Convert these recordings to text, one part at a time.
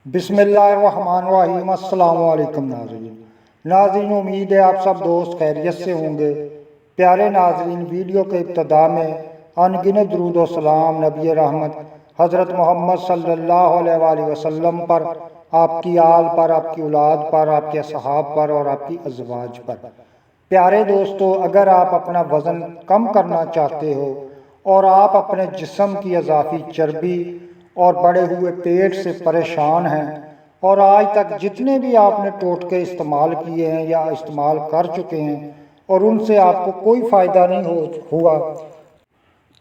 بسم اللہ الرحمن الرحیم۔ السلام علیکم ناظرین، امید ہے آپ سب دوست خیریت سے ہوں گے۔ پیارے ناظرین، ویڈیو کے ابتدا میں انگنت درود و سلام نبی رحمت حضرت محمد صلی اللہ علیہ وآلہ وسلم پر، آپ کی آل پر، آپ کی اولاد پر، آپ کے اصحاب پر اور آپ کی ازواج پر۔ پیارے دوستو، اگر آپ اپنا وزن کم کرنا چاہتے ہو اور آپ اپنے جسم کی اضافی چربی اور بڑے ہوئے پیٹ سے پریشان ہیں، اور آج تک جتنے بھی آپ نے ٹوٹکے استعمال کیے ہیں یا استعمال کر چکے ہیں اور ان سے آپ کو کوئی فائدہ نہیں ہوا،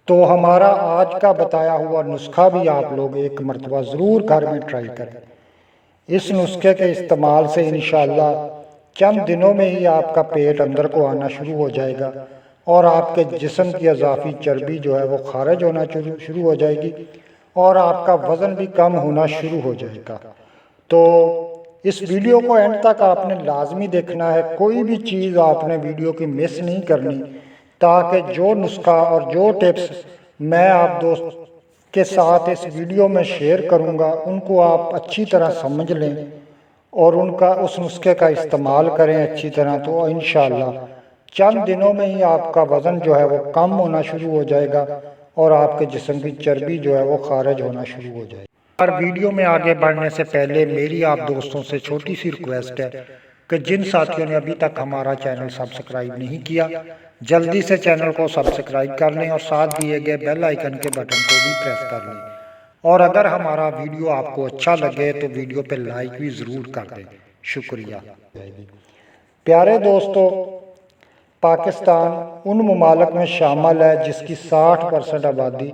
تو ہمارا آج کا بتایا ہوا نسخہ بھی آپ لوگ ایک مرتبہ ضرور گھر میں ٹرائی کریں۔ اس نسخے کے استعمال سے انشاءاللہ چند دنوں میں ہی آپ کا پیٹ اندر کو آنا شروع ہو جائے گا اور آپ کے جسم کی اضافی چربی جو ہے وہ خارج ہونا شروع ہو جائے گی اور آپ کا وزن بھی کم ہونا شروع ہو جائے گا۔ تو اس ویڈیو کو اینڈ تک آپ نے لازمی دیکھنا ہے، کوئی بھی چیز آپ نے ویڈیو کی مس نہیں کرنی، تاکہ جو نسخہ اور جو ٹپس میں آپ دوست کے ساتھ اس ویڈیو میں شیئر کروں گا ان کو آپ اچھی طرح سمجھ لیں اور اس نسخے کا استعمال کریں اچھی طرح، تو انشاءاللہ چند دنوں میں ہی آپ کا وزن جو ہے وہ کم ہونا شروع ہو جائے گا اور آپ کے جسم کی چربی جو ہے وہ خارج ہونا شروع ہو جائے گی۔ اور ویڈیو میں آگے بڑھنے سے پہلے میری آپ دوستوں سے چھوٹی سی ریکویسٹ ہے کہ جن ساتھیوں نے ابھی تک ہمارا چینل سبسکرائب نہیں کیا، جلدی سے چینل کو سبسکرائب کر لیں اور ساتھ دیے گئے بیل آئیکن کے بٹن کو بھی پریس کر لیں، اور اگر ہمارا ویڈیو آپ کو اچھا لگے تو ویڈیو پہ لائک بھی ضرور کر دیں، شکریہ۔ پیارے دوستو، پاکستان ان ممالک میں شامل ہے جس کی 60% آبادی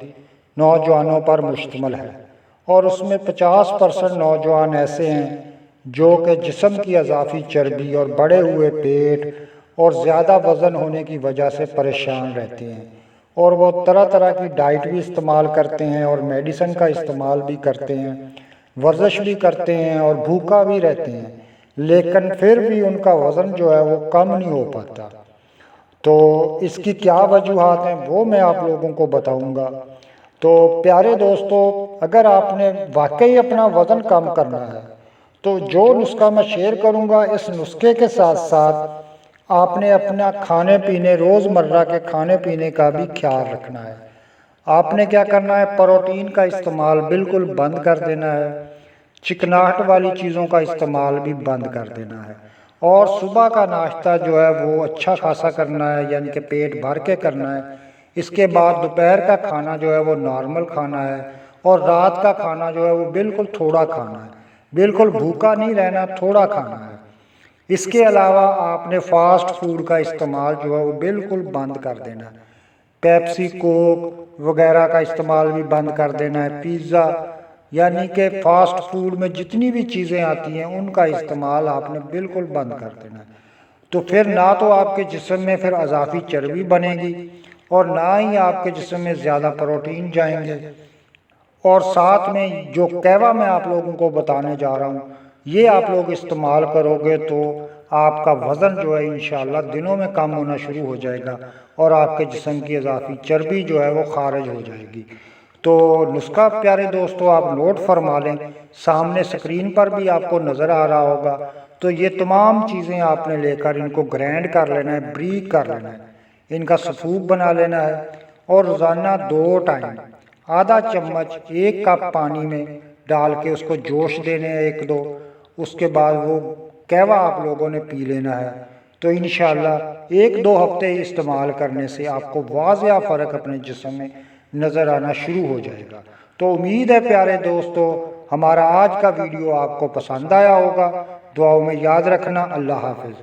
نوجوانوں پر مشتمل ہے، اور اس میں 50% نوجوان ایسے ہیں جو کہ جسم کی اضافی چربی اور بڑے ہوئے پیٹ اور زیادہ وزن ہونے کی وجہ سے پریشان رہتے ہیں، اور وہ طرح طرح کی ڈائٹ بھی استعمال کرتے ہیں اور میڈیسن کا استعمال بھی کرتے ہیں، ورزش بھی کرتے ہیں اور بھوکا بھی رہتے ہیں، لیکن پھر بھی ان کا وزن جو ہے وہ کم نہیں ہو پاتا۔ تو اس کی کیا وجوہات ہیں وہ میں آپ لوگوں کو بتاؤں گا۔ تو پیارے دوستو، اگر آپ نے واقعی اپنا وزن کم کرنا ہے تو جو نسخہ میں شیئر کروں گا، اس نسخے کے ساتھ ساتھ آپ نے اپنا کھانے پینے، روز مرہ کے کھانے پینے کا بھی خیال رکھنا ہے۔ آپ نے کیا کرنا ہے، پروٹین کا استعمال بالکل بند کر دینا ہے، چکناہٹ والی چیزوں کا استعمال بھی بند کر دینا ہے، اور صبح کا ناشتہ جو ہے وہ اچھا خاصا کرنا ہے، یعنی کہ پیٹ بھر کے کرنا ہے۔ اس کے بعد دوپہر کا کھانا جو ہے وہ نارمل کھانا ہے، اور رات کا کھانا جو ہے وہ بالکل تھوڑا کھانا ہے، بالکل بھوکا نہیں رہنا، تھوڑا کھانا ہے۔ اس کے علاوہ آپ نے فاسٹ فوڈ کا استعمال جو ہے وہ بالکل بند کر دینا ہے، پیپسی، کوک وغیرہ کا استعمال بھی بند کر دینا ہے، پیزا یعنی کہ فاسٹ فوڈ میں جتنی بھی چیزیں آتی ہیں ان کا استعمال آپ نے بالکل بند کر دینا ہے۔ تو پھر نہ تو آپ کے جسم میں پھر اضافی چربی بنے گی اور نہ ہی آپ کے جسم میں زیادہ پروٹین جائیں گے، اور ساتھ میں جو قہوہ میں آپ لوگوں کو بتانے جا رہا ہوں یہ آپ لوگ استعمال کرو گے تو آپ کا وزن جو ہے انشاءاللہ دنوں میں کم ہونا شروع ہو جائے گا اور آپ کے جسم کی اضافی چربی جو ہے وہ خارج ہو جائے گی۔ تو نسخہ پیارے دوستو آپ نوٹ فرما لیں، سامنے سکرین پر بھی آپ کو نظر آ رہا ہوگا۔ تو یہ تمام چیزیں آپ نے لے کر ان کو گرینڈ کر لینا ہے، بریک کر لینا ہے، ان کا سفوف بنا لینا ہے، اور روزانہ 2 ٹائم آدھا چمچ 1 کپ پانی میں ڈال کے اس کو جوش دینے ہیں 1-2، اس کے بعد وہ قہوہ آپ لوگوں نے پی لینا ہے۔ تو انشاءاللہ 1-2 ہفتے استعمال کرنے سے آپ کو واضح فرق اپنے جسم میں نظر آنا شروع ہو جائے گا۔ تو امید ہے پیارے دوستو ہمارا آج کا ویڈیو آپ کو پسند آیا ہوگا، دعاؤں میں یاد رکھنا۔ اللہ حافظ۔